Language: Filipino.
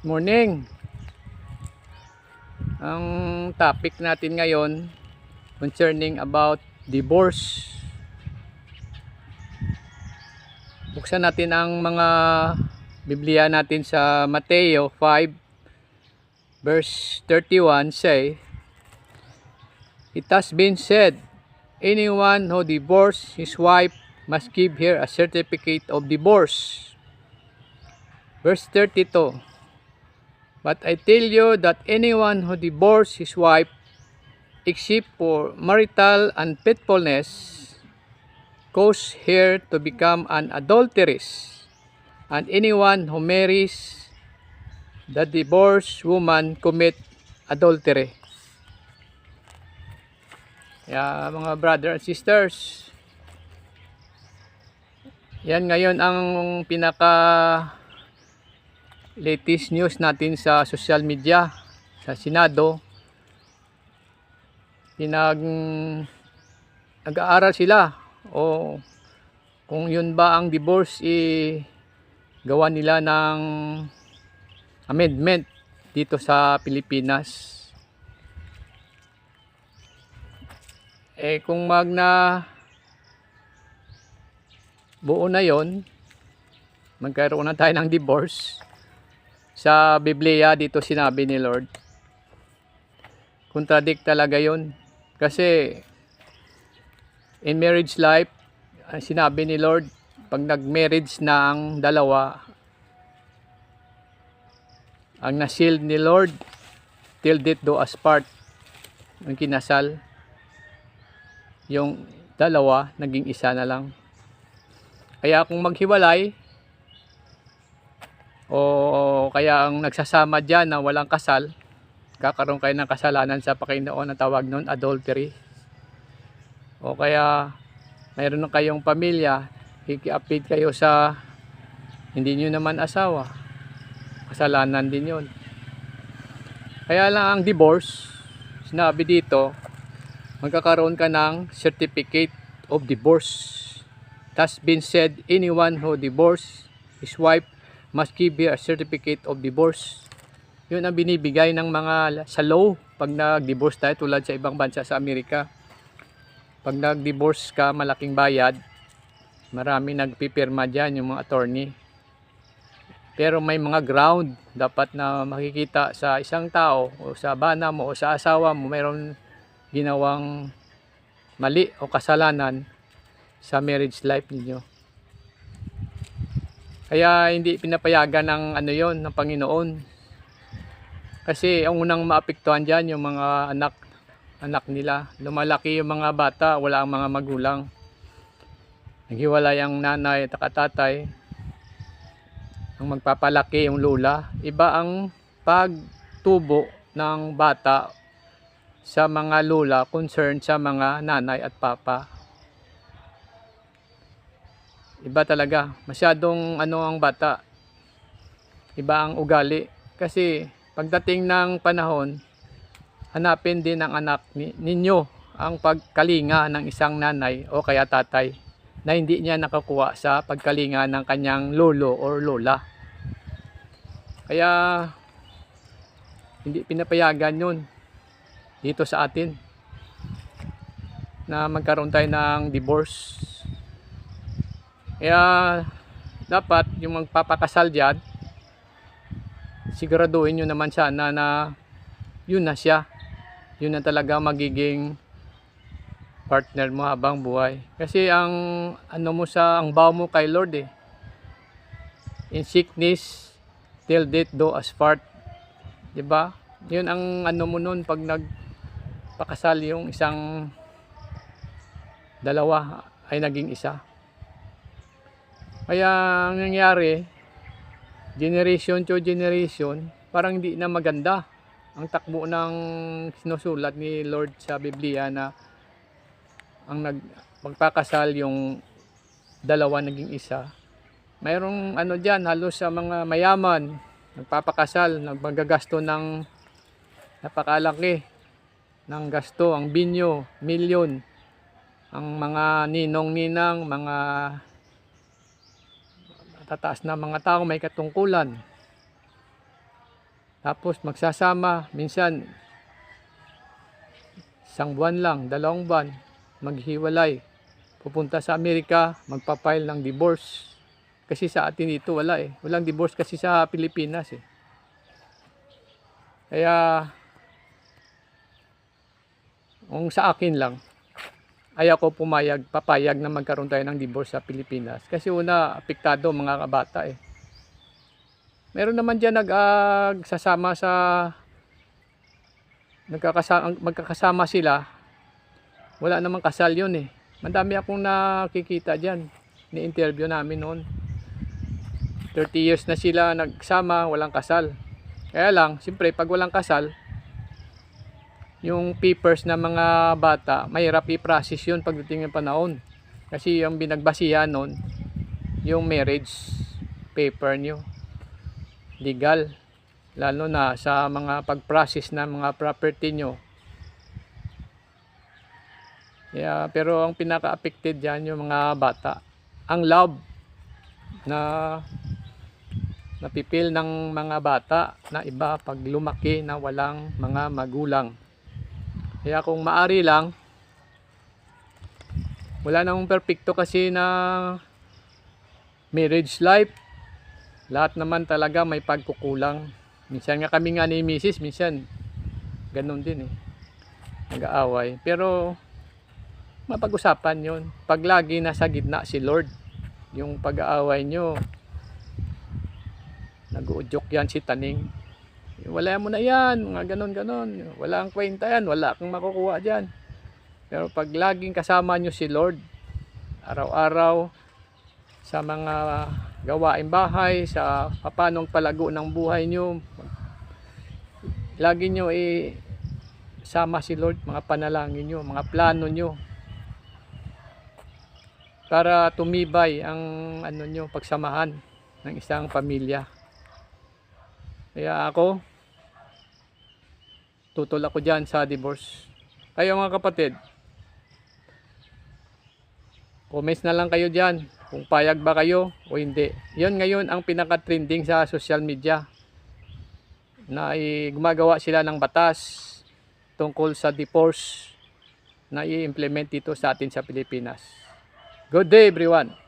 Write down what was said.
Morning. Ang topic natin ngayon concerning about divorce. Buksan natin ang mga Biblia natin sa Mateo 5 verse 31 say, "It has been said, anyone who divorces his wife must give her a certificate of divorce." Verse 32, "But I tell you that anyone who divorces his wife, except for marital unfaithfulness, causes her to become an adulteress, and anyone who marries the divorced woman commit adultery." Kaya mga brother and sisters, yan ngayon ang pinaka latest news natin sa social media, sa Senado. Nag-aaral sila o kung yun ba ang divorce gawa nila ng amendment dito sa Pilipinas. Kung buo na yon, magkaroon na tayo ng divorce. Sa Biblia dito sinabi ni Lord, contradict talaga yon. Kasi in marriage life, sinabi ni Lord, pag nag-marriage na ang dalawa, ang nasil ni Lord, till death do us part, ang kinasal, yung dalawa naging isa na lang. Kaya kung maghiwalay o kaya ang nagsasama dyan na walang kasal, kakaroon kayo ng kasalanan sa Panginoon, na tawag nun adultery. O kaya mayroon na kayong pamilya, ikiapid kayo sa hindi nyo naman asawa, kasalanan din yun. Kaya lang ang divorce, sinabi dito, magkakaroon ka ng certificate of divorce. It has been said, anyone who divorces his wife must give her a certificate of divorce. Yun ang binibigay ng mga sa law pag nag-divorce tayo, tulad sa ibang bansa sa Amerika. Pag nag-divorce ka, malaking bayad. Marami nagpipirma dyan, yung mga attorney. Pero may mga ground dapat na makikita sa isang tao o sa bana mo o sa asawa mo, mayroon ginawang mali o kasalanan sa marriage life ninyo. Kaya hindi pinapayagan ng ng Panginoon. Kasi ang unang maapektuhan diyan yung mga anak nila. Lumalaki yung mga bata, wala ang mga magulang. Naghiwalay ang nanay at tatay. Ang magpapalaki yung lola. Iba ang pagtubo ng bata sa mga lola concerned sa mga nanay at papa. Iba talaga, masyadong ang bata, iba ang ugali. Kasi pagdating ng panahon, hanapin din ng anak ninyo ang pagkalinga ng isang nanay o kaya tatay na hindi niya nakakuha sa pagkalinga ng kanyang lolo or lola. Kaya hindi pinapayagan yun dito sa atin na magkaroon tayo ng divorce. Kaya dapat yung magpapakasal dyan, siguraduhin nyo naman sana na yun na siya, yun na talaga magiging partner mo habang buhay. Kasi ang ang vow mo kay Lord in sickness till death do us part, diba? Yun ang mo nun pag nagpakasal, yung isang dalawa ay naging isa. Kaya ang nangyari, generation to generation, parang hindi na maganda ang takbo ng sinusulat ni Lord sa Biblia, na ang magpakasal yung dalawa naging isa. Mayroong dyan, halos sa mga mayaman, nagpapakasal, naggagasto ng napakalaki ng gasto, ang binyo, milyon. Ang mga ninong-ninang, mga tataas na mga tao may katungkulan. Tapos magsasama, minsan isang buwan lang, 2 buwan, maghiwalay. Pupunta sa Amerika, magpa-file ng divorce. Kasi sa atin dito wala eh. Walang divorce kasi sa Pilipinas eh. Kaya, kung sa akin lang, ayaw ko papayag na magkaroon tayo ng divorce sa Pilipinas. Kasi una, apektado mga kabata eh. Meron naman dyan nagsasama sa, magkakasama sila. Wala namang kasal yun eh. Madami akong nakikita dyan. Ni-interview namin noon. 30 years na sila nagsama, walang kasal. Kaya lang, siyempre, pag walang kasal, yung papers ng mga bata, mahirap i-process yun pagdating ng panahon. Kasi yung binagbasihan noon, yung marriage paper nyo. Legal. Lalo na sa mga pag-process ng mga property nyo. Pero ang pinaka-affected dyan yung mga bata. Ang love na napipil ng mga bata na iba pag lumaki na walang mga magulang. Kaya kung maari lang, wala namang perfecto kasi na marriage life. Lahat naman talaga may pagkukulang. Minsan nga kami nga ni Mrs. minsan ganun din eh. Nag-aaway. Pero mapag-usapan yun. Pag lagi nasa gitna si Lord, yung pag-aaway nyo, nag-uudyok yan si Taning. Wala mo na yan, mga ganon-ganon. Wala ang kwenta yan, wala kang makukuha dyan. Pero pag laging kasama nyo si Lord, araw-araw, sa mga gawaing bahay, sa papanong palago ng buhay nyo, lagi nyo sama si Lord, mga panalangin nyo, mga plano nyo, para tumibay ang pagsamahan ng isang pamilya. Kaya ako, tutol ako dyan sa divorce. Kayo mga kapatid, comments na lang kayo dyan kung payag ba kayo o hindi. Yan ngayon ang pinaka-trending sa social media, na gumagawa sila ng batas tungkol sa divorce na i-implement dito sa atin sa Pilipinas. Good day everyone!